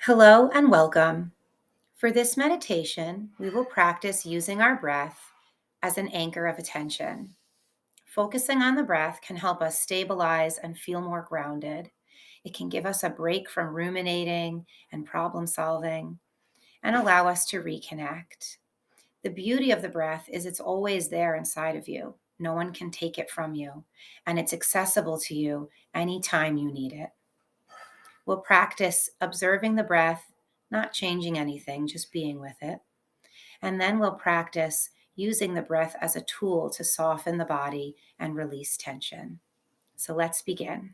Hello and welcome. For this meditation, we will practice using our breath as an anchor of attention. Focusing on the breath can help us stabilize and feel more grounded. It can give us a break from ruminating and problem solving and allow us to reconnect. The beauty of the breath is it's always there inside of you. No one can take it from you, and it's accessible to you anytime you need it. We'll practice observing the breath, not changing anything, just being with it. And then we'll practice using the breath as a tool to soften the body and release tension. So let's begin.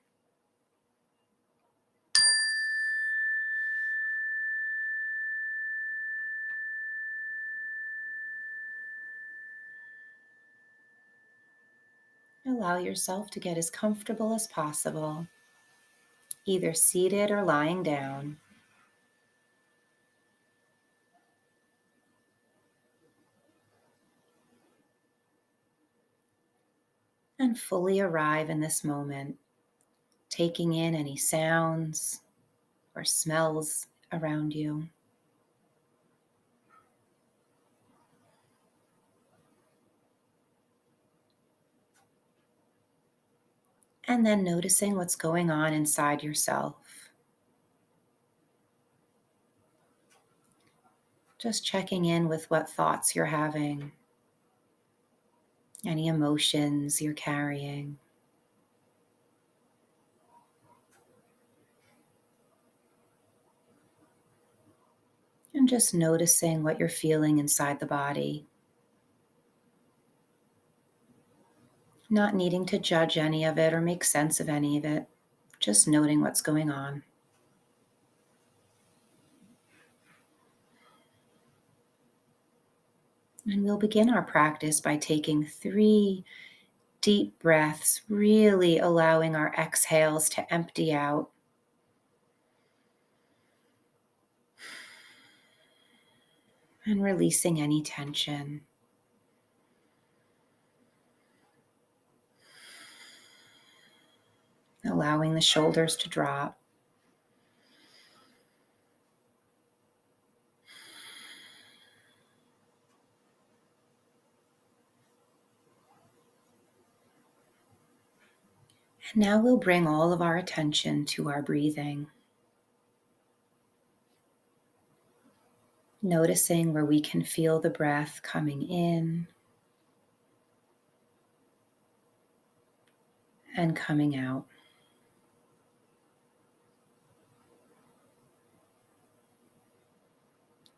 Allow yourself to get as comfortable as possible, either seated or lying down. And fully arrive in this moment, taking in any sounds or smells around you. And then noticing what's going on inside yourself. Just checking in with what thoughts you're having, any emotions you're carrying. And just noticing what you're feeling inside the body. Not needing to judge any of it or make sense of any of it. Just noting what's going on. And we'll begin our practice by taking 3 deep breaths, really allowing our exhales to empty out. And releasing any tension. Allowing the shoulders to drop. And now we'll bring all of our attention to our breathing. Noticing where we can feel the breath coming in and coming out.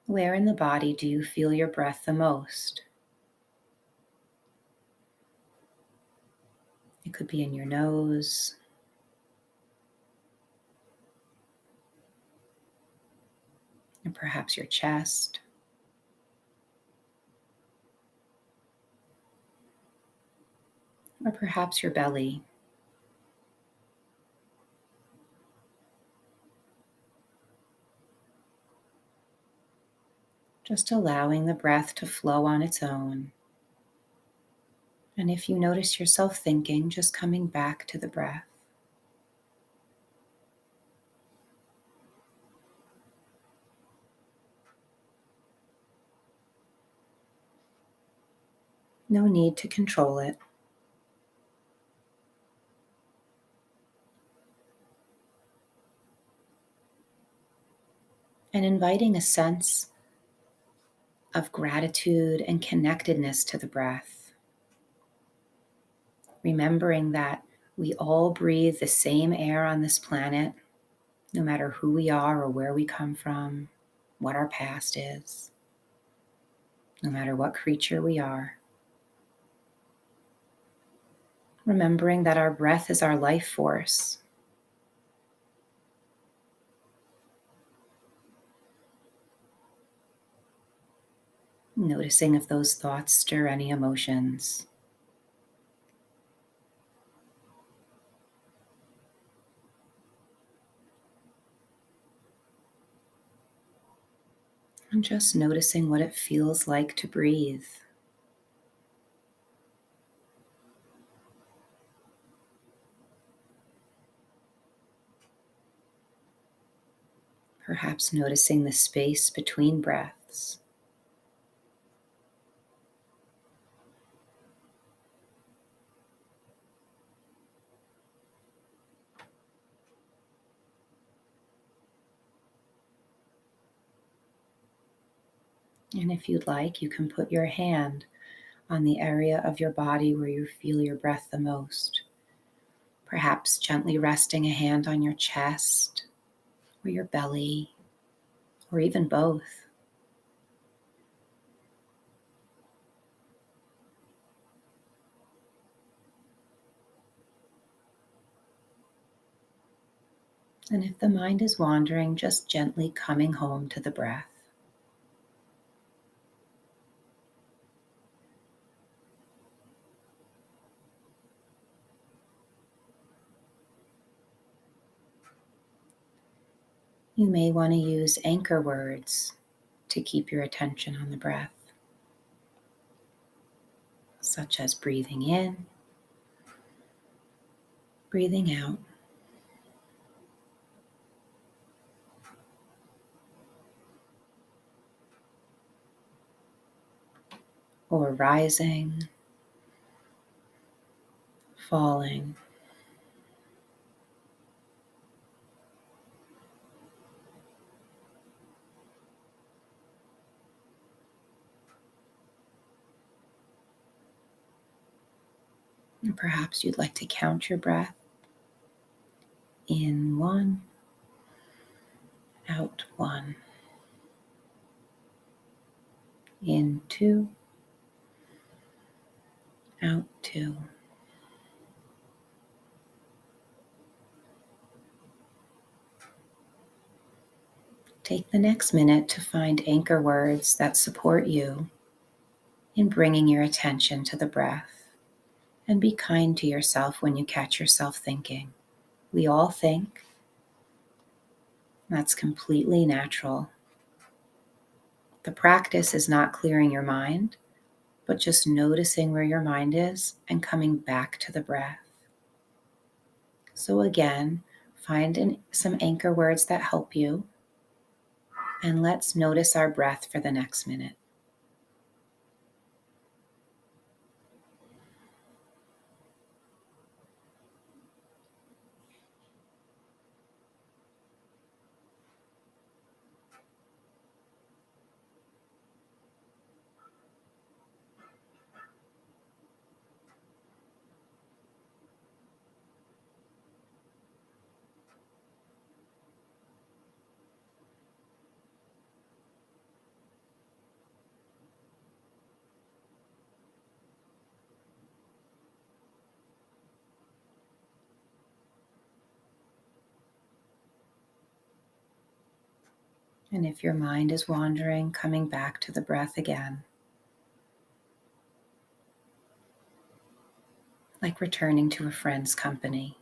Where in the body do you feel your breath the most? It could be in your nose, or perhaps your chest, or perhaps your belly. Just allowing the breath to flow on its own. And if you notice yourself thinking, just coming back to the breath. No need to control it. And inviting a sense of gratitude and connectedness to the breath. Remembering that we all breathe the same air on this planet, no matter who we are or where we come from, what our past is, no matter what creature we are. Remembering that our breath is our life force. Noticing if those thoughts stir any emotions. And just noticing what it feels like to breathe. Perhaps noticing the space between breaths. And if you'd like, you can put your hand on the area of your body where you feel your breath the most. Perhaps gently resting a hand on your chest or your belly, or even both. And if the mind is wandering, just gently coming home to the breath. You may want to use anchor words to keep your attention on the breath, such as breathing in, breathing out, or rising, falling. And perhaps you'd like to count your breath. In 1, out 1. In 2, out 2. Take the next minute to find anchor words that support you in bringing your attention to the breath. And be kind to yourself when you catch yourself thinking. We all think. That's completely natural. The practice is not clearing your mind, but just noticing where your mind is and coming back to the breath. So again, find some anchor words that help you, and let's notice our breath for the next minute. And if your mind is wandering, coming back to the breath again, like returning to a friend's company.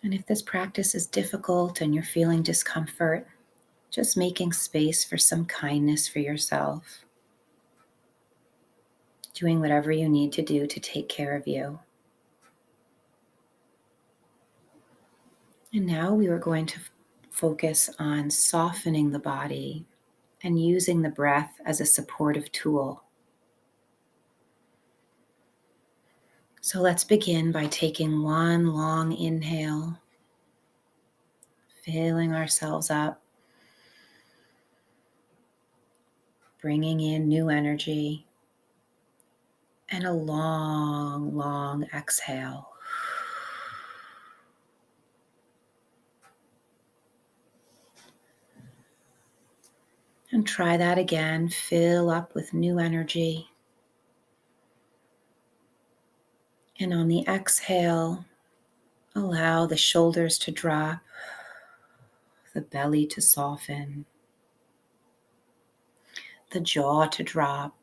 And if this practice is difficult and you're feeling discomfort, just making space for some kindness for yourself, doing whatever you need to do to take care of you. And now we are going to focus on softening the body and using the breath as a supportive tool. So let's begin by taking one long inhale, filling ourselves up, bringing in new energy, and a long, long exhale. And try that again. Fill up with new energy. And on the exhale, allow the shoulders to drop, the belly to soften, the jaw to drop,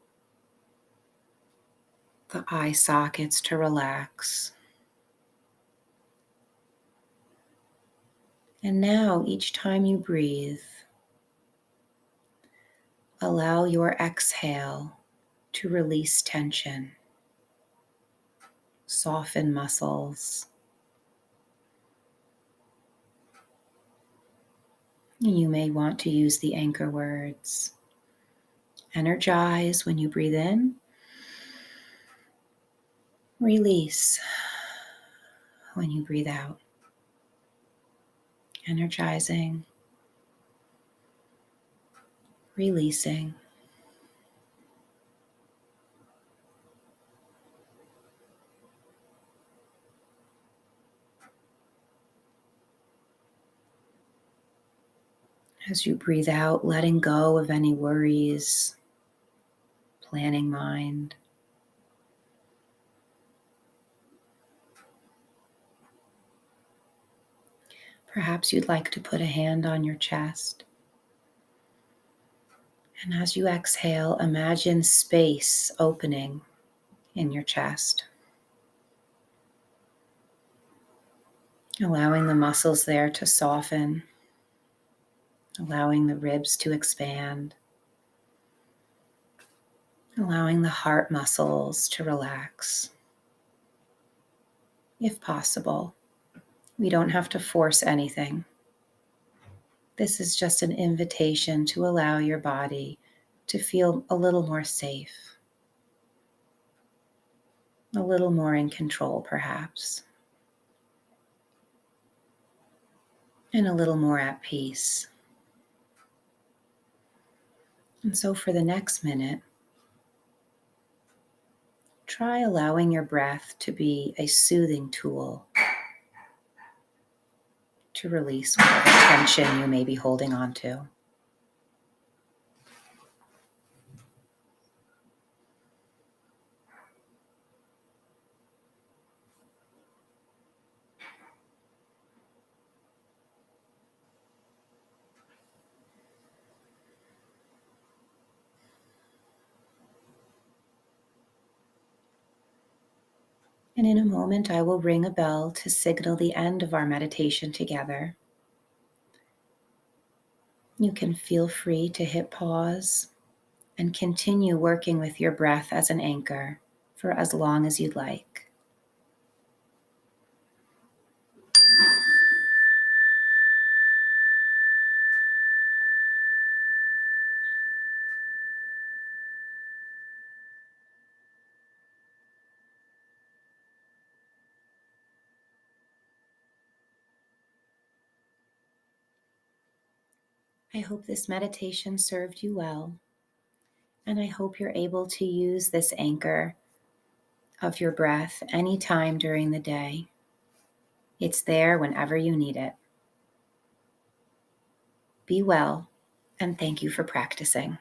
the eye sockets to relax. And now, each time you breathe, allow your exhale to release tension, soften muscles, You may want to use the anchor words. Energize when you breathe in. Release when you breathe out. Energizing. Releasing. As you breathe out, letting go of any worries, planning mind. Perhaps you'd like to put a hand on your chest. And as you exhale, imagine space opening in your chest, allowing the muscles there to soften, allowing the ribs to expand, allowing the heart muscles to relax. If possible, we don't have to force anything. This is just an invitation to allow your body to feel a little more safe, a little more in control perhaps, and a little more at peace. And so for the next minute, try allowing your breath to be a soothing tool to release whatever tension you may be holding on to. And in a moment, I will ring a bell to signal the end of our meditation together. You can feel free to hit pause and continue working with your breath as an anchor for as long as you'd like. I hope this meditation served you well, and I hope you're able to use this anchor of your breath anytime during the day. It's there whenever you need it. Be well, and thank you for practicing.